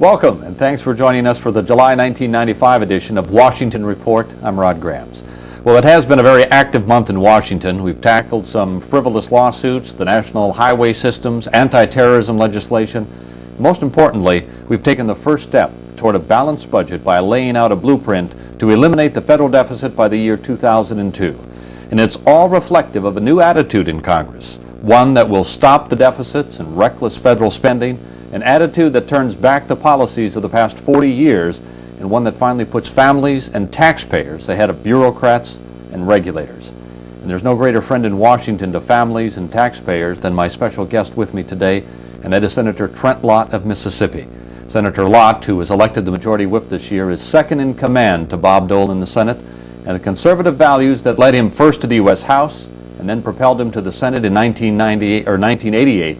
Welcome, and thanks for joining us for the July 1995 edition of Washington Report. I'm Rod Grams. Well, it has been a very active month in Washington. We've tackled some frivolous lawsuits, the national highway systems, anti-terrorism legislation. Most importantly, we've taken the first step toward a balanced budget by laying out a blueprint to eliminate the federal deficit by the year 2002. And it's all reflective of a new attitude in Congress, one that will stop the deficits and reckless federal spending, an attitude that turns back the policies of the past 40 years, and one that finally puts families and taxpayers ahead of bureaucrats and regulators. And there's no greater friend in Washington to families and taxpayers than my special guest with me today, and that is Senator Trent Lott of Mississippi. Senator Lott, who was elected the majority whip this year, is second in command to Bob Dole in the Senate, and the conservative values that led him first to the U.S. House and then propelled him to the Senate in 1988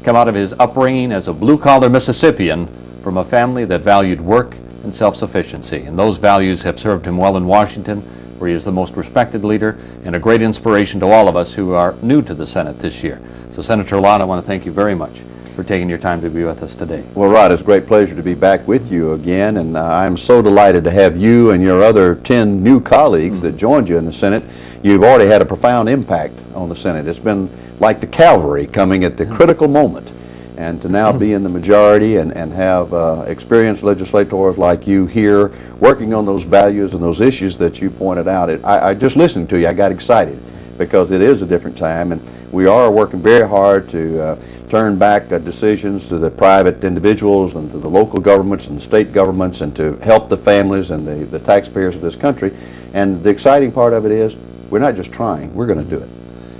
come out of his upbringing as a blue-collar Mississippian from a family that valued work and self-sufficiency. And those values have served him well in Washington, where he is the most respected leader and a great inspiration to all of us who are new to the Senate this year. So, Senator Lott, I want to thank you very much for taking your time to be with us today. Well, Rod, it's a great pleasure to be back with you again, and I'm so delighted to have you and your other 10 new colleagues that joined you in the Senate. You've already had a profound impact on the Senate. It's been like the cavalry coming at the critical moment, and to now be in the majority and have experienced legislators like you here working on those values and those issues that you pointed out. I just listening to you, I got excited because it is a different time, and we are working very hard to turn back decisions to the private individuals and to the local governments and the state governments, and to help the families and the taxpayers of this country. And the exciting part of it is we're not just trying, we're going to do it.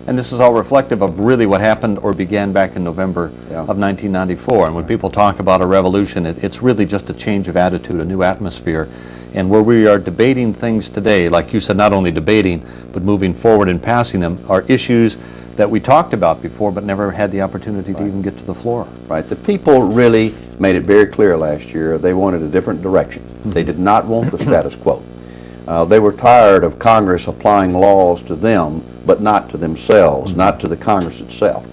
And this is all reflective of really what happened or began back in November of 1994. And when people talk about a revolution, it's really just a change of attitude, a new atmosphere. And where we are debating things today, like you said, not only debating, but moving forward and passing them, are issues that we talked about before but never had the opportunity to even get to the floor. Right. The people really made it very clear last year they wanted a different direction. They did not want the status quo. They were tired of Congress applying laws to them but not to themselves, not to the Congress itself.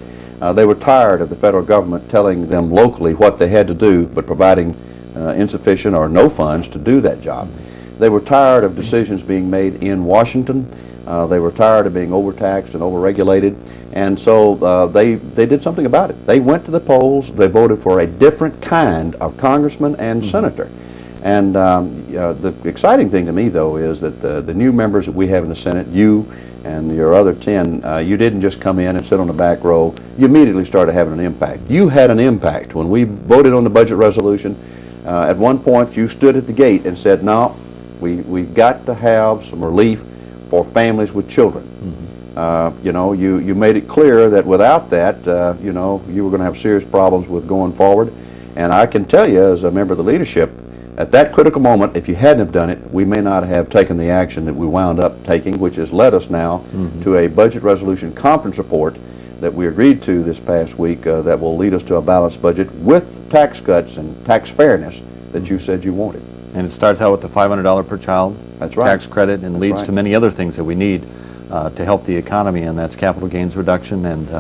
They were tired of the federal government telling them locally what they had to do but providing insufficient or no funds to do that job. They were tired of decisions being made in Washington. They were tired of being overtaxed and overregulated, and so they did something about it. They went to the polls. They voted for a different kind of congressman and senator. And the exciting thing to me, though, is that the new members that we have in the Senate, you and your other 10, you didn't just come in and sit on the back row. You immediately started having an impact. You had an impact. When we voted on the budget resolution, at one point you stood at the gate and said, no, we've got to have some relief for families with children. You know, you made it clear that without that, you know, you were going to have serious problems with going forward. And I can tell you, as a member of the leadership, at that critical moment, if you hadn't have done it, we may not have taken the action that we wound up taking, which has led us now to a budget resolution conference report that we agreed to this past week that will lead us to a balanced budget with tax cuts and tax fairness that you said you wanted. And it starts out with the $500 per child tax credit, and leads to many other things that we need to help the economy, and that's capital gains reduction and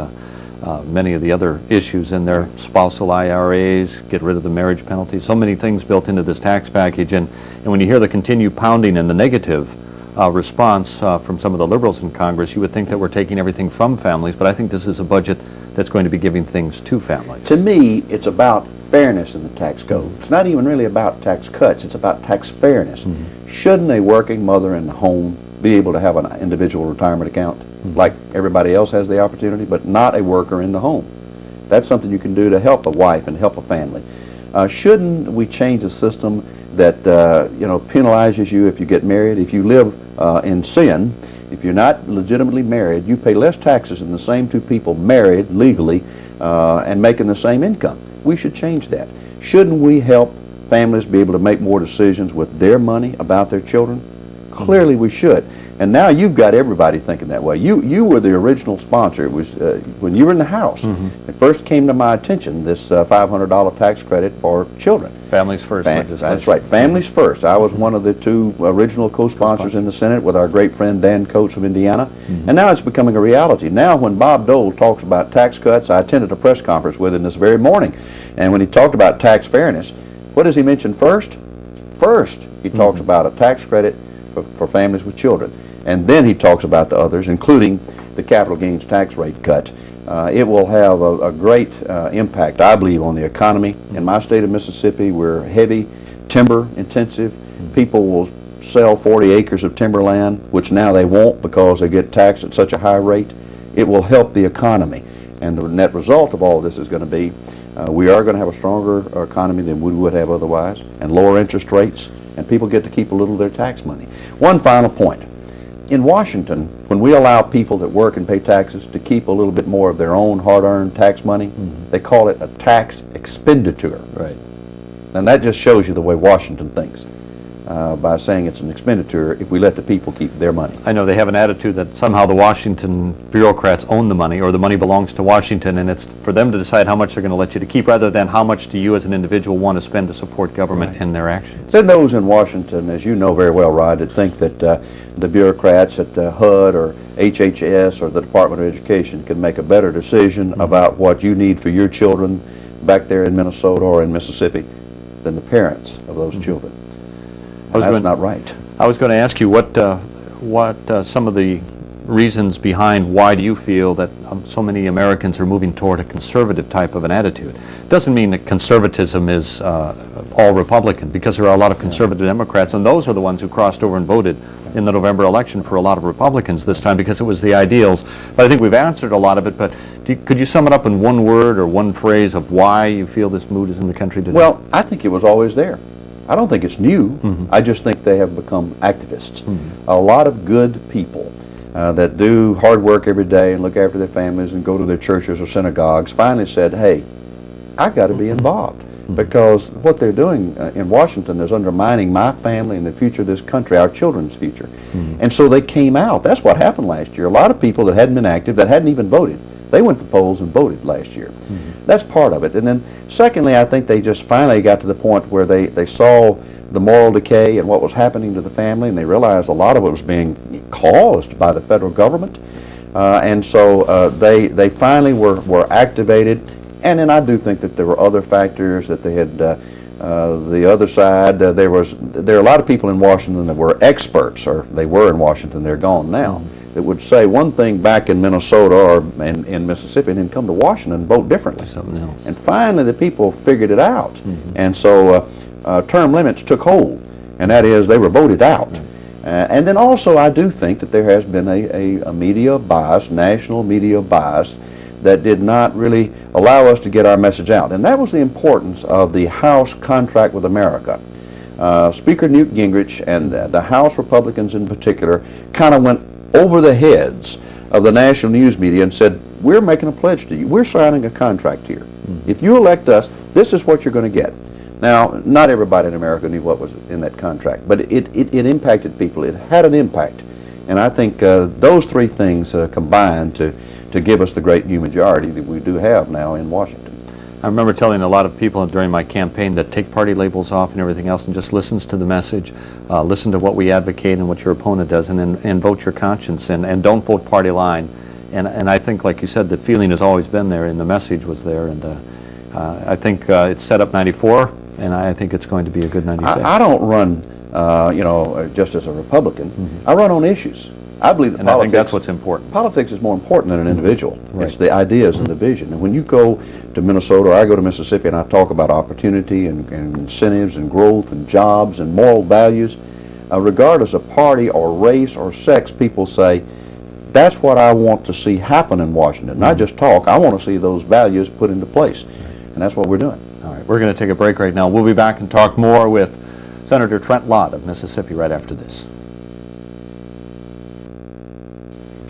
many of the other issues in there, spousal IRAs, get rid of the marriage penalty, so many things built into this tax package. And when you hear the continued pounding and the negative response from some of the liberals in Congress, you would think that we're taking everything from families, but I think this is a budget that's going to be giving things to families. To me, it's about fairness in the tax code. It's not even really about tax cuts, it's about tax fairness. Shouldn't a working mother in the home be able to have an individual retirement account like everybody else has the opportunity, but not a worker in the home? That's something you can do to help a wife and help a family. Shouldn't we change a system that you know, penalizes you if you get married? If you live in sin, if you're not legitimately married, you pay less taxes than the same two people married legally and making the same income. We should change that. Shouldn't we help families be able to make more decisions with their money about their children? Clearly we should. And now you've got everybody thinking that way. You were the original sponsor. It was when you were in the House. It first came to my attention, this $500 tax credit for children. Families First legislation. That's right, Families First. I was one of the two original co-sponsors in the Senate with our great friend Dan Coates of Indiana. And now it's becoming a reality. Now when Bob Dole talks about tax cuts, I attended a press conference with him this very morning, and when he talked about tax fairness, What does he mention first? First, he talks about a tax credit for families with children. And then he talks about the others, including the capital gains tax rate cut. It will have a great impact, I believe, on the economy. In my state of Mississippi, we're heavy timber intensive. People will sell 40 acres of timberland, which now they won't because they get taxed at such a high rate. It will help the economy. And the net result of all of this is going to be we are going to have a stronger economy than we would have otherwise, and lower interest rates, and people get to keep a little of their tax money. One final point. In Washington, when we allow people that work and pay taxes to keep a little bit more of their own hard-earned tax money, they call it a tax expenditure. Right. And that just shows you the way Washington thinks. By saying it's an expenditure if we let the people keep their money. I know they have an attitude that somehow the Washington bureaucrats own the money, or the money belongs to Washington, and it's for them to decide how much they're going to let you to keep, rather than how much do you as an individual want to spend to support government in their actions. Then those in Washington, as you know very well, Rod, that think that the bureaucrats at HUD or HHS or the Department of Education can make a better decision about what you need for your children back there in Minnesota or in Mississippi than the parents of those children. That's not right. I was going to ask you what some of the reasons behind why do you feel that so many Americans are moving toward a conservative type of an attitude. Doesn't mean that conservatism is all Republican, because there are a lot of conservative Democrats, and those are the ones who crossed over and voted in the November election for a lot of Republicans this time because it was the ideals. But I think we've answered a lot of it, but could you sum it up in one word or one phrase of why you feel this mood is in the country today? Well, I think it was always there. I don't think it's new. I just think they have become activists. A lot of good people that do hard work every day and look after their families and go to their churches or synagogues finally said, hey, I've got to be involved, because what they're doing in Washington is undermining my family and the future of this country, our children's future. And so they came out. That's what happened last year. A lot of people that hadn't been active, that hadn't even voted, they went to the polls and voted last year. That's part of it. And then secondly, I think they just finally got to the point where they saw the moral decay and what was happening to the family, and they realized a lot of it was being caused by the federal government. And so they finally were activated. And then I do think that there were other factors, that they had the other side. There are a lot of people in Washington that were experts, or they were in Washington, they're gone now, that would say one thing back in Minnesota or in Mississippi, and then come to Washington and vote differently. Something else. And finally the people figured it out. And so term limits took hold, and that is they were voted out. And then also I do think that there has been a media bias, national media bias, that did not really allow us to get our message out. And that was the importance of the House contract with America. Speaker Newt Gingrich and the House Republicans in particular kind of went over the heads of the national news media and said, we're making a pledge to you. We're signing a contract here. If you elect us, this is what you're going to get. Now, not everybody in America knew what was in that contract, but it impacted people. It had an impact. And I think those three things combined to give us the great new majority that we do have now in Washington. I remember telling a lot of people during my campaign that take party labels off and everything else and just listens to the message, listen to what we advocate and what your opponent does, and vote your conscience, and don't vote party line. And I think, like you said, the feeling has always been there, and the message was there. And I think it's set up 94, and I think it's going to be a good 96. I don't run, just as a Republican. I run on issues. I believe that I think that's what's important. Politics is more important than an individual. Right. It's the ideas and the vision. And when you go to Minnesota, or I go to Mississippi, and I talk about opportunity and incentives and growth and jobs and moral values, regardless of party or race or sex, people say, that's what I want to see happen in Washington. Not just talk. I want to see those values put into place. And that's what we're doing. All right, we're going to take a break right now. We'll be back and talk more with Senator Trent Lott of Mississippi right after this.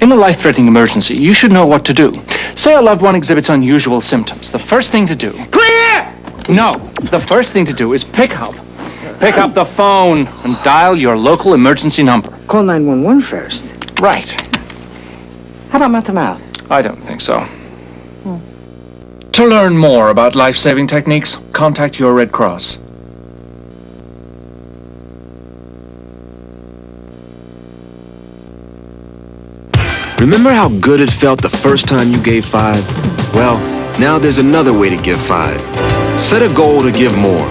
In a life-threatening emergency, you should know what to do. Say a loved one exhibits unusual symptoms. The first thing to do... Clear! No, the first thing to do is pick up the phone and dial your local emergency number. Call 911 first. Right. How about mouth-to-mouth? I don't think so. To learn more about life-saving techniques, contact your Red Cross. Remember how good it felt the first time you gave 5? Well, now there's another way to give 5. Set a goal to give more.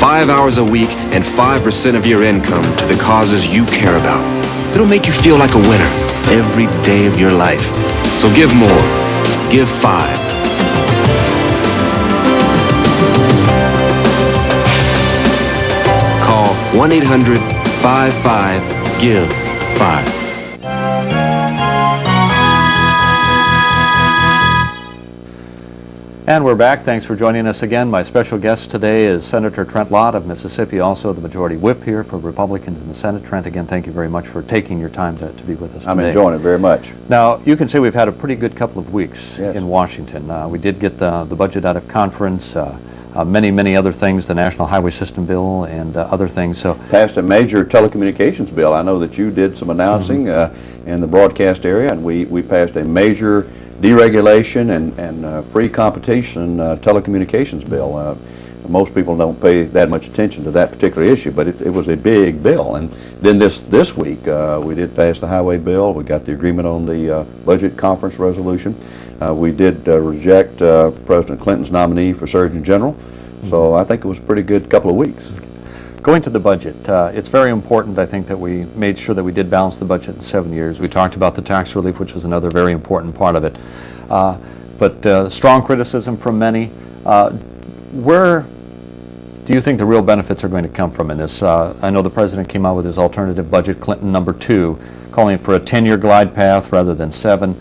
5 hours a week and 5% of your income to the causes you care about. It'll make you feel like a winner every day of your life. So give more. Give 5. Call 1-800-55-GIVE-5. And we're back. Thanks for joining us again. My special guest today is Senator Trent Lott of Mississippi, also the Majority Whip here for Republicans in the Senate. Trent, again, thank you very much for taking your time to be with us today. I'm enjoying it very much. Now, you can say we've had a pretty good couple of weeks Yes. in Washington. We did get the budget out of conference, many other things, the National Highway System bill and other things. So Passed a major telecommunications bill. I know that you did some announcing in the broadcast area, and we passed a major deregulation and free competition telecommunications bill. Most people don't pay that much attention to that particular issue, but it was a big bill. And then this week we did pass the highway bill. We got the agreement on the budget conference resolution. We did reject President Clinton's nominee for Surgeon General. So I think it was a pretty good couple of weeks. going to the budget, it's very important, I think, that we made sure that we did balance the budget in 7 years. We talked about the tax relief, which was another very important part of it. But strong criticism from many. Where do you think the real benefits are going to come from in this? I know the President came out with his alternative budget, Clinton #2, calling for a 10-year glide path rather than 7.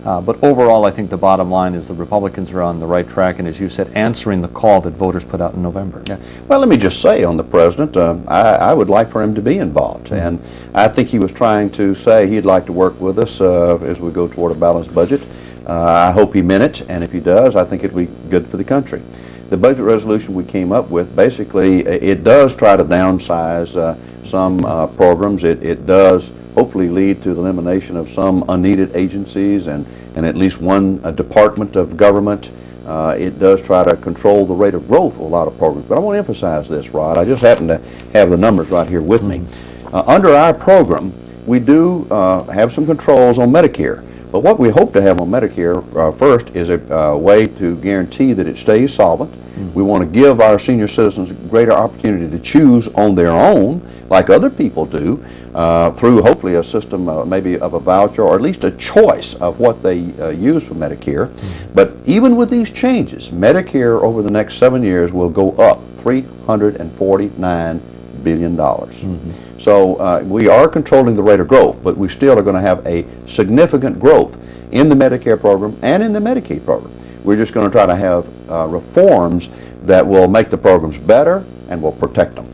But overall, I think the bottom line is the Republicans are on the right track, and as you said, answering the call that voters put out in November. Yeah. Well, let me just say on the President, I would like for him to be involved. And I think he was trying to say he'd like to work with us as we go toward a balanced budget. I hope he meant it, and if he does, I think it'll be good for the country. The budget resolution we came up with, basically, it does try to downsize some programs. It does hopefully lead to the elimination of some unneeded agencies and at least one department of government. It does try to control the rate of growth of a lot of programs. But I want to emphasize this, Rod. I just happen to have the numbers right here with me. Under our program, we do have some controls on Medicare. But what we hope to have on Medicare first is a way to guarantee that it stays solvent. We want to give our senior citizens a greater opportunity to choose on their own, like other people do, through hopefully a system maybe of a voucher or at least a choice of what they use for Medicare. But even with these changes, Medicare over the next 7 years will go up $349 billion. So we are controlling the rate of growth, but we still are going to have a significant growth in the Medicare program and in the Medicaid program. We're just going to try to have reforms that will make the programs better and will protect them.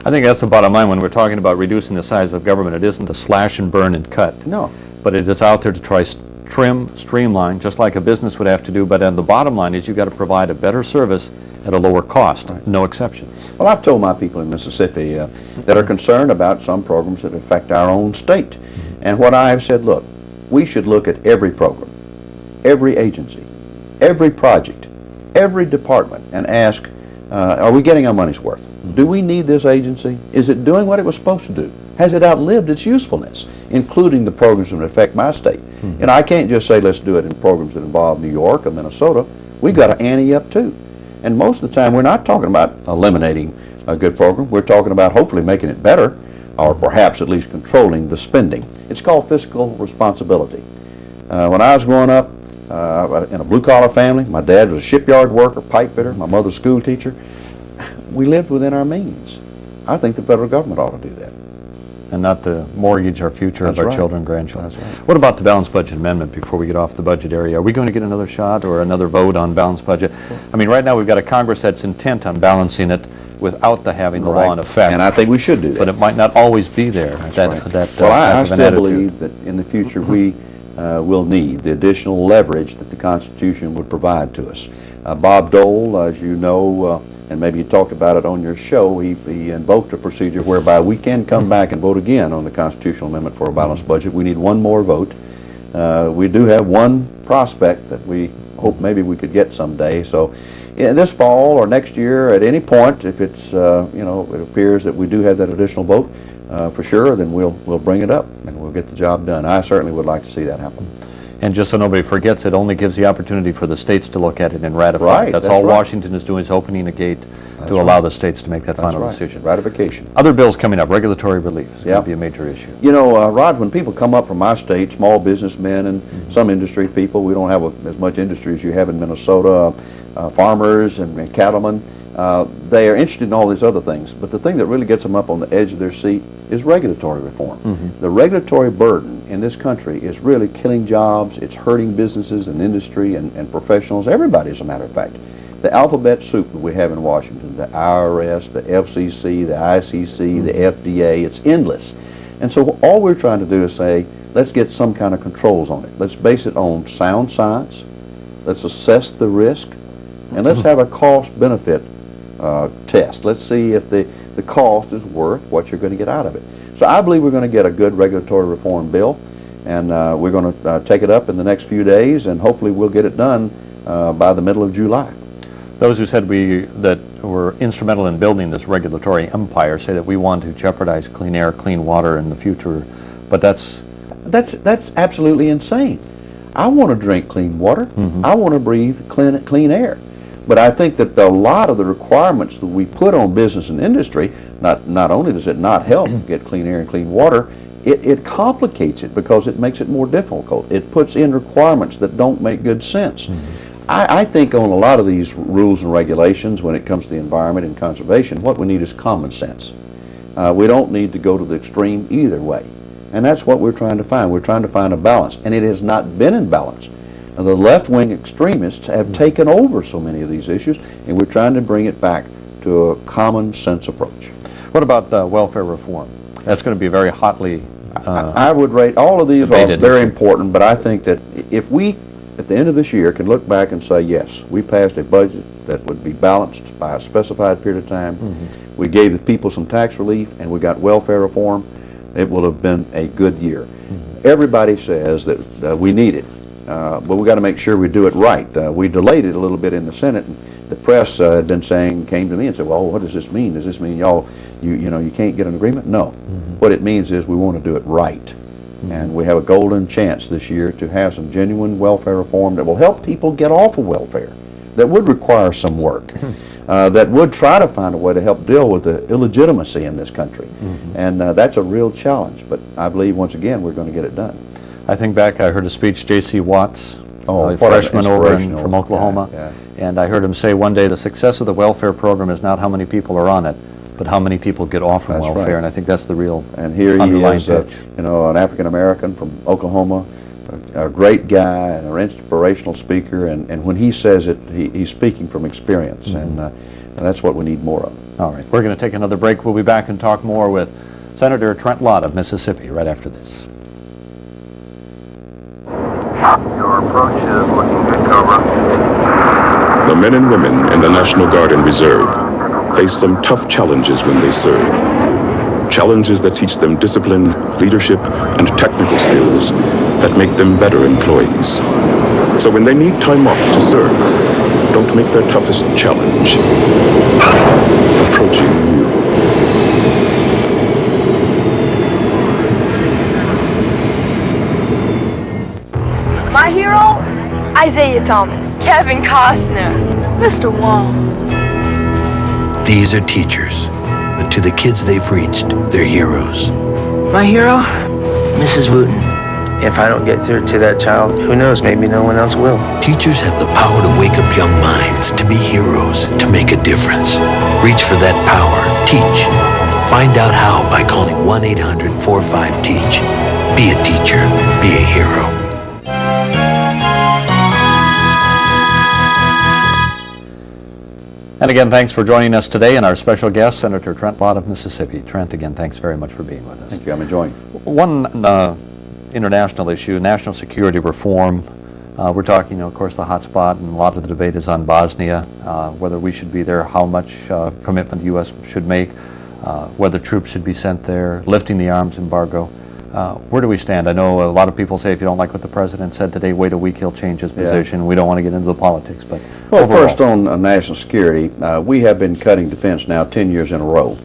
I think that's the bottom line when we're talking about reducing the size of government. It isn't to slash and burn and cut. No. But it is out there to try trim, streamline, just like a business would have to do. But then the bottom line is you've got to provide a better service at a lower cost, no exceptions. Well, I've told my people in Mississippi that are concerned about some programs that affect our own state. And what I have said, look, we should look at every program, every agency, every project, every department, and ask, are we getting our money's worth? Do we need this agency? Is it doing what it was supposed to do? Has it outlived its usefulness, including the programs that affect my state? And I can't just say let's do it in programs that involve New York or Minnesota. We've got to ante up too. And most of the time we're not talking about eliminating a good program. We're talking about hopefully making it better, or perhaps at least controlling the spending. It's called fiscal responsibility. When I was growing up in a blue-collar family, my dad was a shipyard worker, pipe fitter, my mother's school teacher. We lived within our means. I think the federal government ought to do that. And not to mortgage our future of That's our right. children and grandchildren. That's right. What about the balanced budget amendment before we get off the budget area? Are we going to get another shot or another vote on balanced budget? I mean, right now we've got a Congress that's intent on balancing it without having the law in effect. And I think we should do that. But it might not always be there. Well, I still believe that in the future we will need the additional leverage that the Constitution would provide to us. Bob Dole, as you know, and maybe you talked about it on your show, he invoked a procedure whereby we can come back and vote again on the constitutional amendment for a balanced budget. We need one more vote. We do have one prospect that we hope maybe we could get someday. So this fall or next year, at any point, if it's it appears that we do have that additional vote, for sure, then we'll bring it up and we'll get the job done. I certainly would like to see that happen. And just so nobody forgets, it only gives the opportunity for the states to look at it and ratify. Right, That's that's all right. Washington is doing, is opening a gate to allow the states to make that That's final right. decision. Ratification. Other bills coming up, regulatory relief is going Yep. to be a major issue. You know, Rod, when people come up from my state, small businessmen and some industry people, we don't have as much industry as you have in Minnesota, farmers and cattlemen, they are interested in all these other things. But the thing that really gets them up on the edge of their seat is regulatory reform. The regulatory burden in this country is really killing jobs. It's hurting businesses and industry and professionals, everybody as a matter of fact. The alphabet soup that we have in Washington, the IRS, the FCC, the ICC, the FDA, it's endless. And so all we're trying to do is say, let's get some kind of controls on it. Let's base it on sound science. Let's assess the risk. And let's have a cost-benefit test. Let's see if the cost is worth what you're going to get out of it. So I believe we're going to get a good regulatory reform bill, and we're going to take it up in the next few days, and hopefully we'll get it done by the middle of July. Those who said that were instrumental in building this regulatory empire say that we want to jeopardize clean air, clean water in the future, but that's absolutely insane. I want to drink clean water. I want to breathe clean air. But I think that a lot of the requirements that we put on business and industry, not only does it not help get clean air and clean water, it complicates it because it makes it more difficult. It puts in requirements that don't make good sense. I think on a lot of these rules and regulations when it comes to the environment and conservation, what we need is common sense. We don't need to go to the extreme either way. And that's what we're trying to find. We're trying to find a balance, and it has not been in balance. The left-wing extremists have taken over so many of these issues, and we're trying to bring it back to a common sense approach. What about welfare reform? That's going to be very hotly I would rate all of these are debated very issue. important, but I think that if we, at the end of this year, can look back and say, yes, we passed a budget that would be balanced by a specified period of time, we gave the people some tax relief, and we got welfare reform, it will have been a good year. Everybody says that we need it. But we got to make sure we do it right. We delayed it a little bit in the Senate, and the press had been came to me and said, well, what does this mean? Does this mean you can't get an agreement? No. What it means is we want to do it right. And we have a golden chance this year to have some genuine welfare reform that will help people get off of welfare, that would require some work, that would try to find a way to help deal with the illegitimacy in this country. And that's a real challenge, but I believe, once again, we're going to get it done. I think back, I heard a speech, J.C. Watts, a what an freshman over inspirational from Oklahoma, guy, and I heard him say one day the success of the welfare program is not how many people are on it, but how many people get off from That's welfare, right. and I think that's the real And here he underlying is, pitch. an African-American from Oklahoma, a great guy and an inspirational speaker, and when he says it, he's speaking from experience, and that's what we need more of. All right, we're going to take another break. We'll be back and talk more with Senator Trent Lott of Mississippi right after this. Your approach is looking good cover. The men and women in the National Guard and Reserve face some tough challenges when they serve. Challenges that teach them discipline, leadership, and technical skills that make them better employees. So when they need time off to serve, don't make their toughest challenge approaching you. My hero? Isaiah Thomas. Kevin Costner. Mr. Wong. These are teachers, but to the kids they've reached, they're heroes. My hero? Mrs. Wooten. If I don't get through to that child, who knows, maybe no one else will. Teachers have the power to wake up young minds, to be heroes, to make a difference. Reach for that power. Teach. Find out how by calling 1-800-45-TEACH. Be a teacher. Be a hero. And again, thanks for joining us today, and our special guest, Senator Trent Lott of Mississippi. Trent, again, thanks very much for being with us. Thank you. I'm enjoying it. One international issue, national security reform. We're talking, of course, the hot spot, and a lot of the debate is on Bosnia, whether we should be there, how much commitment the U.S. should make, whether troops should be sent there, lifting the arms embargo. Where do we stand? I know a lot of people say if you don't like what the president said today, wait a week, he'll change his position. We don't want to get into the politics, but well, overall. first on national security, we have been cutting defense now 10 years in a row,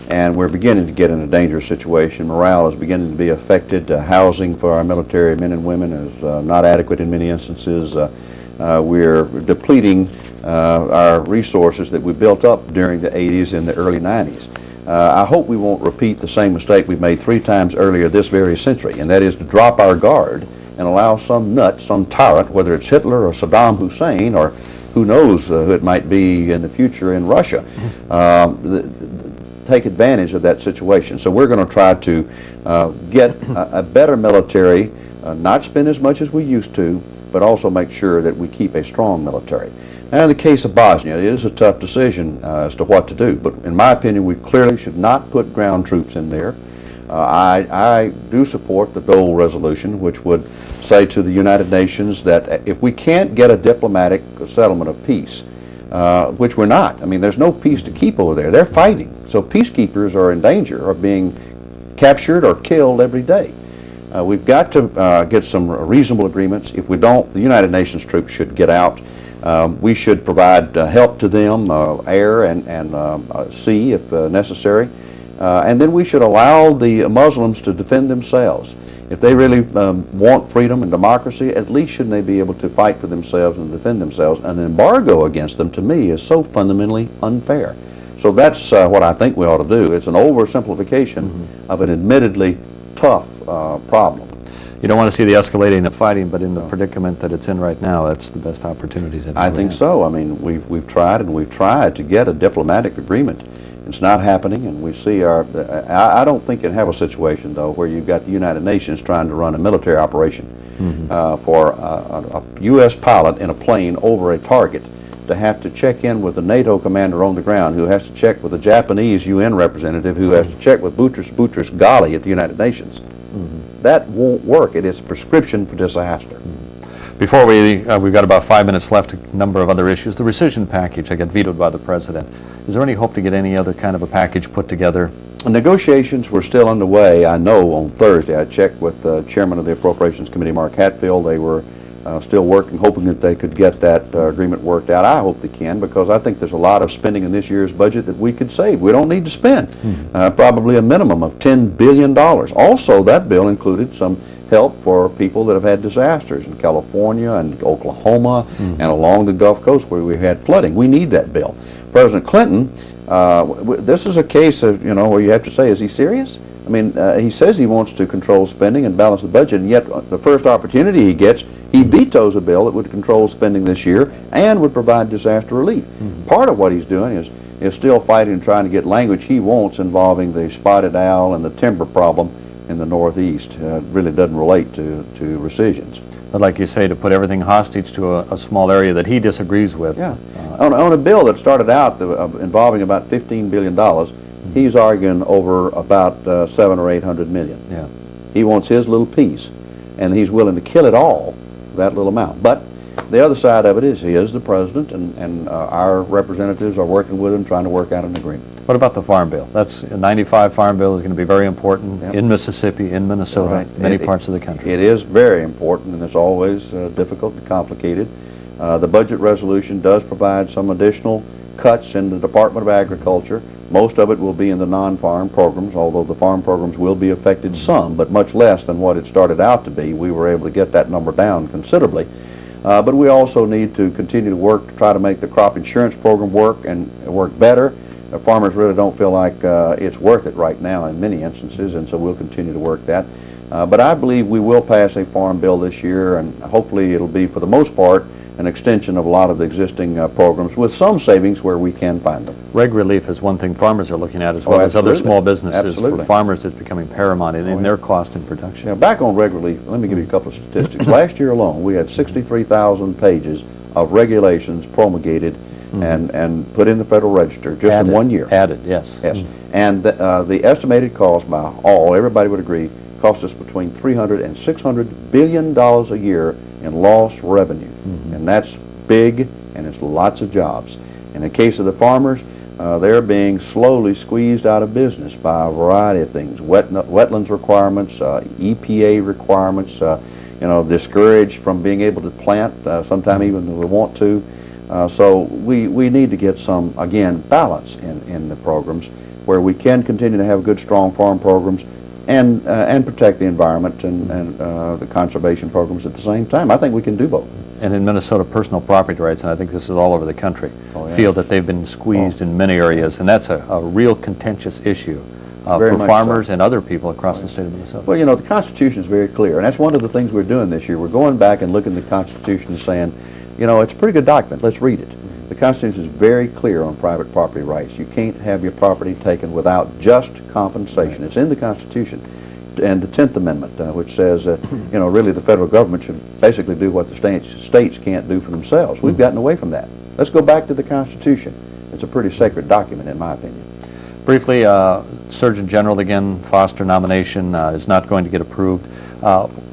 and we're beginning to get in a dangerous situation. Morale is beginning to be affected. Housing for our military men and women is not adequate in many instances. We're depleting our resources that we built up during the 80s and the early 90s. I hope we won't repeat the same mistake we've made 3 times earlier this very century, and that is to drop our guard and allow some nut, some tyrant, whether it's Hitler or Saddam Hussein or who knows who it might be in the future in Russia, take advantage of that situation. So we're going to try to get a better military, not spend as much as we used to, but also make sure that we keep a strong military. Now, in the case of Bosnia, it is a tough decision as to what to do, but in my opinion, we clearly should not put ground troops in there. I do support the Dole resolution, which would say to the United Nations that if we can't get a diplomatic settlement of peace, which we're not, I mean, there's no peace to keep over there. They're fighting. So peacekeepers are in danger of being captured or killed every day. We've got to get some reasonable agreements. If we don't, the United Nations troops should get out. We should provide help to them, air and sea if necessary. And then we should allow the Muslims to defend themselves. If they really want freedom and democracy, at least shouldn't they be able to fight for themselves and defend themselves? An embargo against them, to me, is so fundamentally unfair. So that's what I think we ought to do. It's an oversimplification of an admittedly tough problem. You don't want to see the escalating of fighting, but in the predicament that it's in right now, that's the best opportunities. I think so. I mean, we've tried and we've tried to get a diplomatic agreement. It's not happening, and we see our. I don't think you have a situation though where you've got the United Nations trying to run a military operation for a U.S. pilot in a plane over a target to have to check in with the NATO commander on the ground, who has to check with the Japanese UN representative, who has to check with Boutros Ghali at the United Nations. That won't work. It is a prescription for disaster. Before we've got about 5 minutes left, a number of other issues. The rescission package that got vetoed by the president. Is there any hope to get any other kind of a package put together? Negotiations were still underway, I know, on Thursday. I checked with the chairman of the Appropriations Committee, Mark Hatfield. They were still working, hoping that they could get that agreement worked out. I hope they can, because I think there's a lot of spending in this year's budget that we could save. We don't need to spend probably a minimum of $10 billion. Also, that bill included some help for people that have had disasters in California and Oklahoma and along the Gulf Coast where we had flooding. We need that bill. President Clinton, this is a case of, you know, where you have to say, is he serious? I mean, he says he wants to control spending and balance the budget, and yet the first opportunity he gets, he vetoes a bill that would control spending this year and would provide disaster relief. Part of what he's doing is still fighting and trying to get language he wants involving the spotted owl and the timber problem in the Northeast. Really doesn't relate to rescissions. But like you say, to put everything hostage to a small area that he disagrees with. Yeah. On a bill that started out involving about $15 billion, he's arguing over about 700 or 800 million. Yeah. He wants his little piece, and he's willing to kill it all, that little amount. But the other side of it is he is the president, and our representatives are working with him, trying to work out an agreement. What about the Farm Bill? That's a 95 Farm Bill is going to be very important in Mississippi, in Minnesota, many parts of the country. It is very important, and it's always difficult and complicated. The budget resolution does provide some additional cuts in the Department of Agriculture. Most of it will be in the non-farm programs, although the farm programs will be affected some, but much less than what it started out to be. We were able to get that number down considerably. But we also need to continue to work to try to make the crop insurance program work and work better. Farmers really don't feel like it's worth it right now in many instances, and so we'll continue to work that. But I believe we will pass a farm bill this year, and hopefully it'll be, for the most part, an extension of a lot of the existing programs with some savings where we can find them. Reg relief is one thing farmers are looking at, as well as other small businesses. Absolutely. For farmers, it's becoming paramount in their cost in production. Now, back on reg relief, let me give you a couple of statistics. Last year alone, we had 63,000 pages of regulations promulgated and put in the Federal Register just in 1 year. Added, yes. Yes. And the estimated cost by everybody would agree, cost us between $300 and $600 billion a year in lost revenue. And that's big, and it's lots of jobs. In the case of the farmers, they're being slowly squeezed out of business by a variety of things, wetlands requirements, EPA requirements, discouraged from being able to plant, sometime even if we want to. So we need to get some, again, balance in the programs where we can continue to have good, strong farm programs and protect the environment and the conservation programs at the same time. I think we can do both. And in Minnesota, personal property rights, and I think this is all over the country, feel that they've been squeezed in many areas, and that's a real contentious issue for farmers and other people across the state of Minnesota. Well, the Constitution is very clear, and that's one of the things we're doing this year. We're going back and looking at the Constitution and saying, it's a pretty good document. Let's read it. The Constitution is very clear on private property rights. You can't have your property taken without just compensation. It's in the Constitution. And the 10th Amendment, which says, really the federal government should basically do what the states can't do for themselves. We've gotten away from that. Let's go back to the Constitution. It's a pretty sacred document, in my opinion. Briefly, Surgeon General, again, Foster nomination is not going to get approved.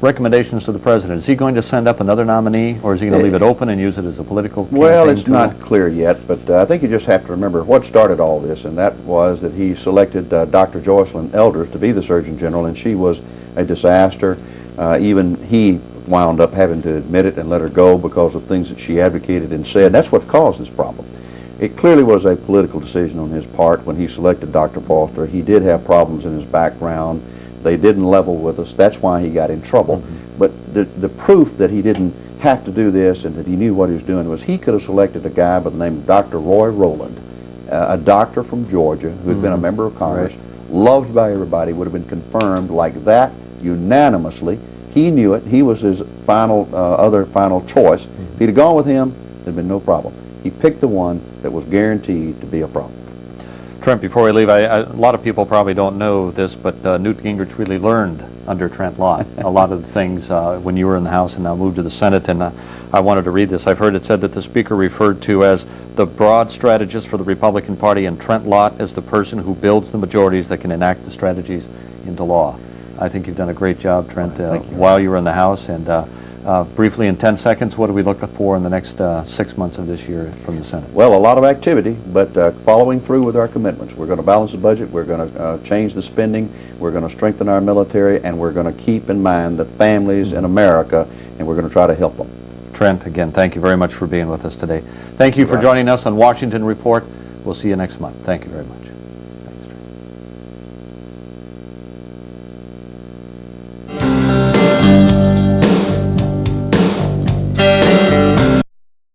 Recommendations to the President. Is he going to send up another nominee, or is he going to leave it open and use it as a political campaign Well, it's tool? not clear yet, but I think you just have to remember what started all this, and that was that he selected Dr. Joycelyn Elders to be the Surgeon General, and she was a disaster. Even he wound up having to admit it and let her go because of things that she advocated and said. That's what caused this problem. It clearly was a political decision on his part when he selected Dr. Foster. He did have problems in his background. They didn't level with us. That's why he got in trouble. But the proof that he didn't have to do this and that he knew what he was doing was he could have selected a guy by the name of Dr. Roy Rowland, a doctor from Georgia who had been a member of Congress, loved by everybody, would have been confirmed like that unanimously. He knew it. He was his other final choice. If he'd have gone with him, there'd been no problem. He picked the one that was guaranteed to be a problem. Trent, before we leave, a lot of people probably don't know this, but Newt Gingrich really learned under Trent Lott a lot of the things when you were in the House and now moved to the Senate, and I wanted to read this. I've heard it said that the Speaker referred to as the broad strategist for the Republican Party and Trent Lott as the person who builds the majorities that can enact the strategies into law. I think you've done a great job, Trent, while you were in the House, and briefly in 10 seconds, what do we look for in the next 6 months of this year from the Senate? Well, a lot of activity, but following through with our commitments. We're going to balance the budget, we're going to change the spending, we're going to strengthen our military, and we're going to keep in mind the families in America, and we're going to try to help them. Trent, again, thank you very much for being with us today. Thank you for joining us on Washington Report. We'll see you next month. Thank you very much.